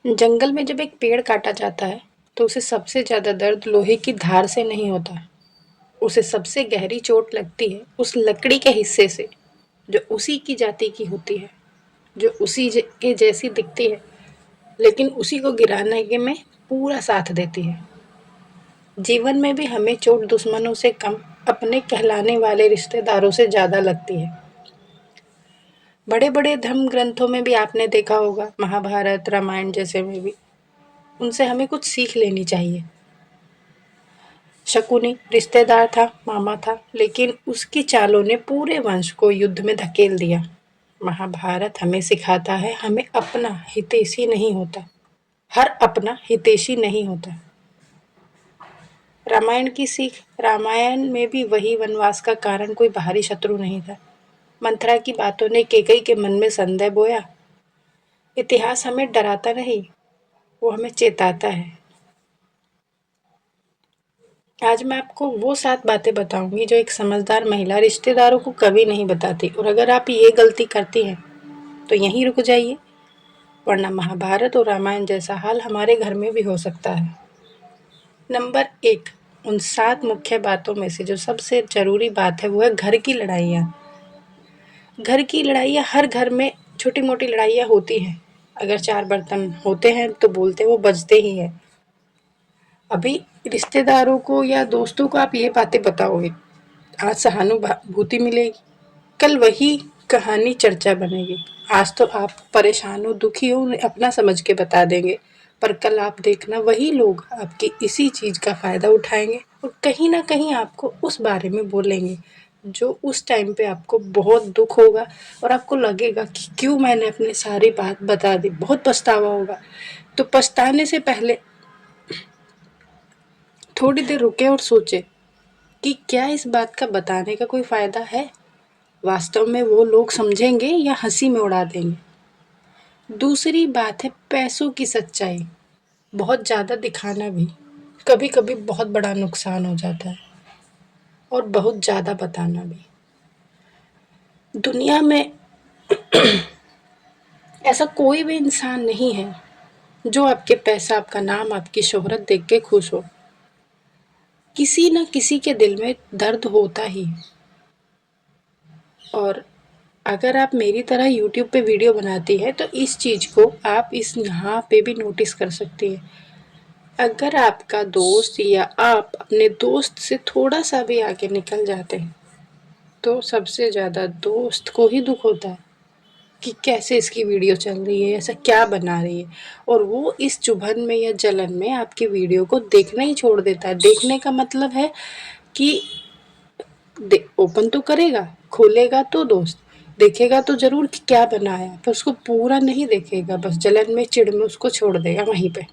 जंगल में जब एक पेड़ काटा जाता है तो उसे सबसे ज्यादा दर्द लोहे की धार से नहीं होता। उसे सबसे गहरी चोट लगती है उस लकड़ी के हिस्से से जो उसी की जाति की होती है, जो के जैसी दिखती है, लेकिन उसी को गिराने के में पूरा साथ देती है। जीवन में भी हमें चोट दुश्मनों से कम, अपने कहलाने वाले रिश्तेदारों से ज्यादा लगती है। बड़े बड़े धर्म ग्रंथों में भी आपने देखा होगा, महाभारत रामायण जैसे में भी उनसे हमें कुछ सीख लेनी चाहिए। शकुनी रिश्तेदार था, मामा था, लेकिन उसकी चालों ने पूरे वंश को युद्ध में धकेल दिया। महाभारत हमें सिखाता है हमें अपना हितैषी नहीं होता, हर अपना हितैषी नहीं होता। रामायण की सीख, रामायण में भी वही वनवास का कारण कोई बाहरी शत्रु नहीं था। मंथरा की बातों ने कैकई के मन में संदेह बोया। इतिहास हमें डराता नहीं, वो हमें चेताता है। आज मैं आपको वो 7 बातें बताऊंगी जो एक समझदार महिला रिश्तेदारों को कभी नहीं बताती, और अगर आप ये गलती करती हैं तो यहीं रुक जाइए, वरना महाभारत और रामायण जैसा हाल हमारे घर में भी हो सकता है। नंबर 1, उन 7 मुख्य बातों में से जो सबसे जरूरी बात है वो है घर की लड़ाइयाँ। घर की लड़ाइयाँ हर घर में छोटी मोटी लड़ाइयाँ होती हैं। अगर 4 बर्तन होते हैं तो बोलते वो बजते ही है। अभी रिश्तेदारों को या दोस्तों को आप ये बातें बताओगे, आज सहानुभूति मिलेगी, कल वही कहानी चर्चा बनेगी। आज तो आप परेशान हो, दुखी हो, उन्हें अपना समझ के बता देंगे, पर कल आप देखना वही लोग आपकी इसी चीज का फायदा उठाएंगे और कहीं ना कहीं आपको उस बारे में बोलेंगे जो उस टाइम पे आपको बहुत दुख होगा और आपको लगेगा कि क्यों मैंने अपनी सारी बात बता दी, बहुत पछतावा होगा। तो पछताने से पहले थोड़ी देर रुके और सोचे कि क्या इस बात का बताने का कोई फायदा है, वास्तव में वो लोग समझेंगे या हंसी में उड़ा देंगे। दूसरी बात है पैसों की सच्चाई। बहुत ज़्यादा दिखाना भी कभी कभी बहुत बड़ा नुकसान हो जाता है, और बहुत ज़्यादा बताना भी। दुनिया में ऐसा कोई भी इंसान नहीं है जो आपके पैसा, आपका नाम, आपकी शोहरत देख के खुश हो। किसी न किसी के दिल में दर्द होता ही है। और अगर आप मेरी तरह यूट्यूब पे वीडियो बनाती है तो इस चीज़ को आप इस यहाँ पे भी नोटिस कर सकती है। अगर आपका दोस्त या आप अपने दोस्त से थोड़ा सा भी आगे निकल जाते हैं तो सबसे ज़्यादा दोस्त को ही दुख होता है कि कैसे इसकी वीडियो चल रही है, ऐसा क्या बना रही है, और वो इस चुभन में या जलन में आपकी वीडियो को देखना ही छोड़ देता है। देखने का मतलब है कि ओपन तो करेगा, खोलेगा तो दोस्त देखेगा तो जरूर कि क्या बनाया, पर उसको पूरा नहीं देखेगा, बस जलन में चिढ़ में उसको छोड़ देगा वहीं पे।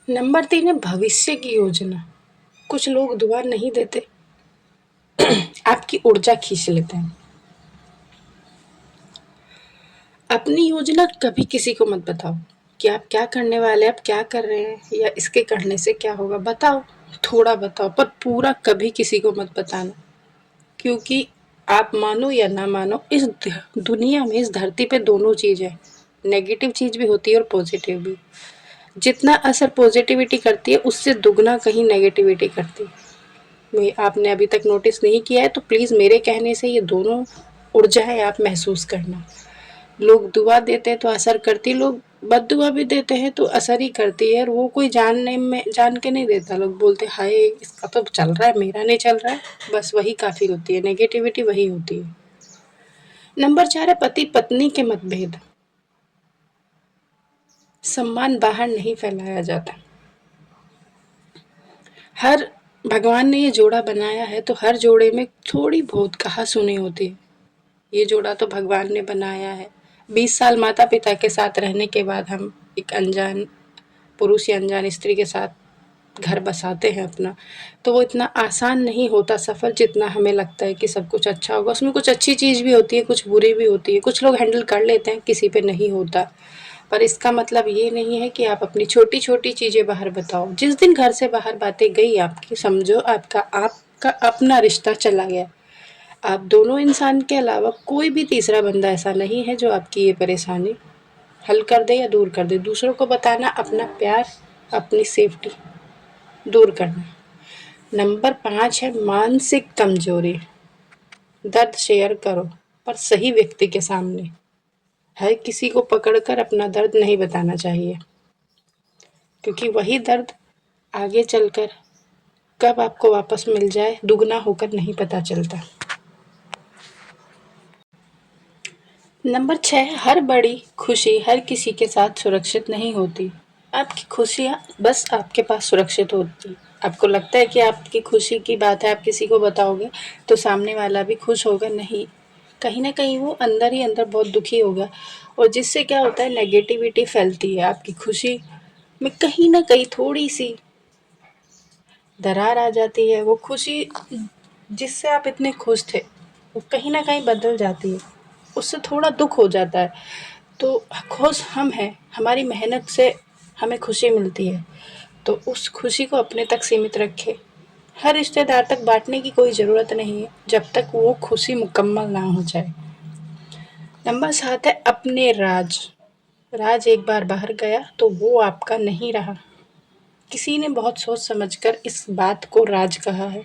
नंबर 3 है भविष्य की योजना। कुछ लोग दुआ नहीं देते, आपकी ऊर्जा खींच लेते हैं। अपनी योजना कभी किसी को मत बताओ कि आप क्या करने वाले, आप क्या कर रहे हैं या इसके करने से क्या होगा। बताओ, थोड़ा बताओ, पर पूरा कभी किसी को मत बताना, क्योंकि आप मानो या ना मानो इस दुनिया में, इस धरती पे दोनों चीज़ है। नेगेटिव चीज़ भी होती है और पॉजिटिव भी। जितना असर पॉजिटिविटी करती है उससे दुगना कहीं नेगेटिविटी करती है। आपने अभी तक नोटिस नहीं किया है तो प्लीज़ मेरे कहने से ये दोनों ऊर्जाएं आप महसूस करना। लोग दुआ देते हैं तो असर करती, लोग बददुआ भी देते हैं तो असर ही करती है, और वो कोई जान के नहीं देता। लोग बोलते हाय इसका तो चल रहा है, मेरा नहीं चल रहा है, बस वही काफ़ी होती है, नेगेटिविटी वही होती है। नंबर 4 है पति पत्नी के मतभेद। सम्मान बाहर नहीं फैलाया जाता। हर भगवान ने ये जोड़ा बनाया है तो हर जोड़े में थोड़ी बहुत कहा सुनी होती है। ये जोड़ा तो भगवान ने बनाया है। 20 साल माता पिता के साथ रहने के बाद हम एक अनजान पुरुष या अनजान स्त्री के साथ घर बसाते हैं अपना, तो वो इतना आसान नहीं होता सफ़र जितना हमें लगता है कि सब कुछ अच्छा होगा। उसमें कुछ अच्छी चीज़ भी होती है, कुछ बुरी भी होती है, कुछ लोग हैंडल कर लेते हैं, किसी पे नहीं होता। पर इसका मतलब ये नहीं है कि आप अपनी छोटी छोटी चीज़ें बाहर बताओ। जिस दिन घर से बाहर बातें गई आपकी, समझो आपका अपना रिश्ता चला गया। आप दोनों इंसान के अलावा कोई भी तीसरा बंदा ऐसा नहीं है जो आपकी ये परेशानी हल कर दे या दूर कर दे। दूसरों को बताना अपना प्यार, अपनी सेफ्टी दूर करना। नंबर 5 है मानसिक कमजोरी। दर्द शेयर करो, पर सही व्यक्ति के सामने। हर किसी को पकड़कर अपना दर्द नहीं बताना चाहिए, क्योंकि वही दर्द आगे चलकर कब आपको वापस मिल जाए दुगना होकर नहीं पता चलता। नंबर 6, हर बड़ी खुशी हर किसी के साथ सुरक्षित नहीं होती। आपकी खुशियाँ बस आपके पास सुरक्षित होती। आपको लगता है कि आपकी खुशी की बात है, आप किसी को बताओगे तो सामने वाला भी खुश होगा, नहीं, कहीं ना कहीं वो अंदर ही अंदर बहुत दुखी होगा, और जिससे क्या होता है, नेगेटिविटी फैलती है। आपकी खुशी में कहीं ना कहीं थोड़ी सी दरार आ जाती है। वो खुशी जिससे आप इतने खुश थे वो कहीं ना कहीं बदल जाती है, उससे थोड़ा दुख हो जाता है। तो खुश हम हैं, हमारी मेहनत से हमें खुशी मिलती है, तो उस खुशी को अपने तक सीमित रखें। हर रिश्तेदार तक बांटने की कोई ज़रूरत नहीं है जब तक वो खुशी मुकम्मल ना हो जाए। नंबर 7 है अपने राज। राज एक बार बाहर गया तो वो आपका नहीं रहा। किसी ने बहुत सोच समझकर इस बात को राज कहा है।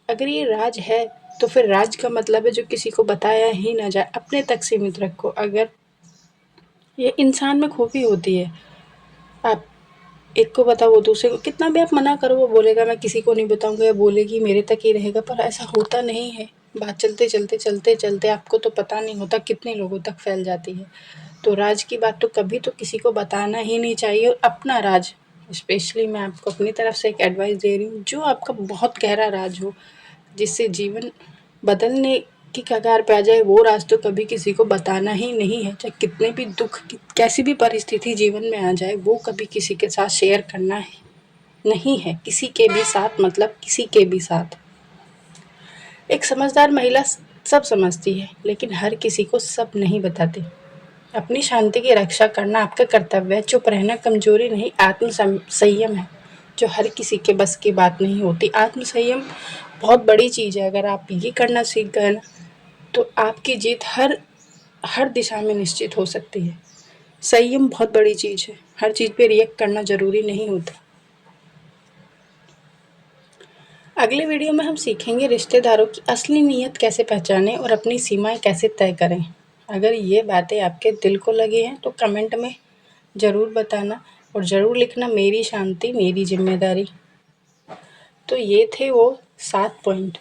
अगर ये राज है तो फिर राज का मतलब है जो किसी को बताया ही ना जाए, अपने तक सीमित रखो। अगर ये इंसान में खूबी होती है, आप एक को बताओ वो दूसरे को, कितना भी आप मना करो वो बोलेगा मैं किसी को नहीं बताऊंगा, या बोलेगी मेरे तक ही रहेगा, पर ऐसा होता नहीं है। बात चलते चलते चलते चलते आपको तो पता नहीं होता कितने लोगों तक फैल जाती है। तो राज की बात तो कभी तो किसी को बताना ही नहीं चाहिए। और अपना राज, स्पेशली मैं आपको अपनी तरफ से एक एडवाइस दे रही हूँ, जो आपका बहुत गहरा राज हो, जिससे जीवन बदलने की कगार पे आ जाए, वो राज तो कभी किसी को बताना ही नहीं है। चाहे कितने भी दुख, कैसी भी परिस्थिति जीवन में आ जाए, वो कभी किसी के साथ शेयर करना है नहीं है, किसी के भी साथ, मतलब किसी के भी साथ। एक समझदार महिला सब समझती है, लेकिन हर किसी को सब नहीं बताती। अपनी शांति की रक्षा करना आपका कर्तव्य है। चुप रहना कमजोरी नहीं, आत्म संयम है, जो हर किसी के बस की बात नहीं होती। आत्म संयम बहुत बड़ी चीज़ है। अगर आप ये करना सीख गए ना, तो आपकी जीत हर हर दिशा में निश्चित हो सकती है। संयम बहुत बड़ी चीज़ है। हर चीज़ पे रिएक्ट करना ज़रूरी नहीं होता। अगले वीडियो में हम सीखेंगे रिश्तेदारों की असली नीयत कैसे पहचानें और अपनी सीमाएं कैसे तय करें। अगर ये बातें आपके दिल को लगी हैं तो कमेंट में ज़रूर बताना, और ज़रूर लिखना मेरी शांति मेरी जिम्मेदारी। तो ये थे वो 7 पॉइंट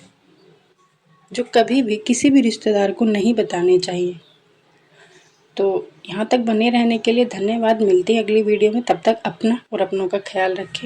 जो कभी भी किसी भी रिश्तेदार को नहीं बताने चाहिए। तो यहाँ तक बने रहने के लिए धन्यवाद। मिलते हैं अगली वीडियो में, तब तक अपना और अपनों का ख्याल रखें।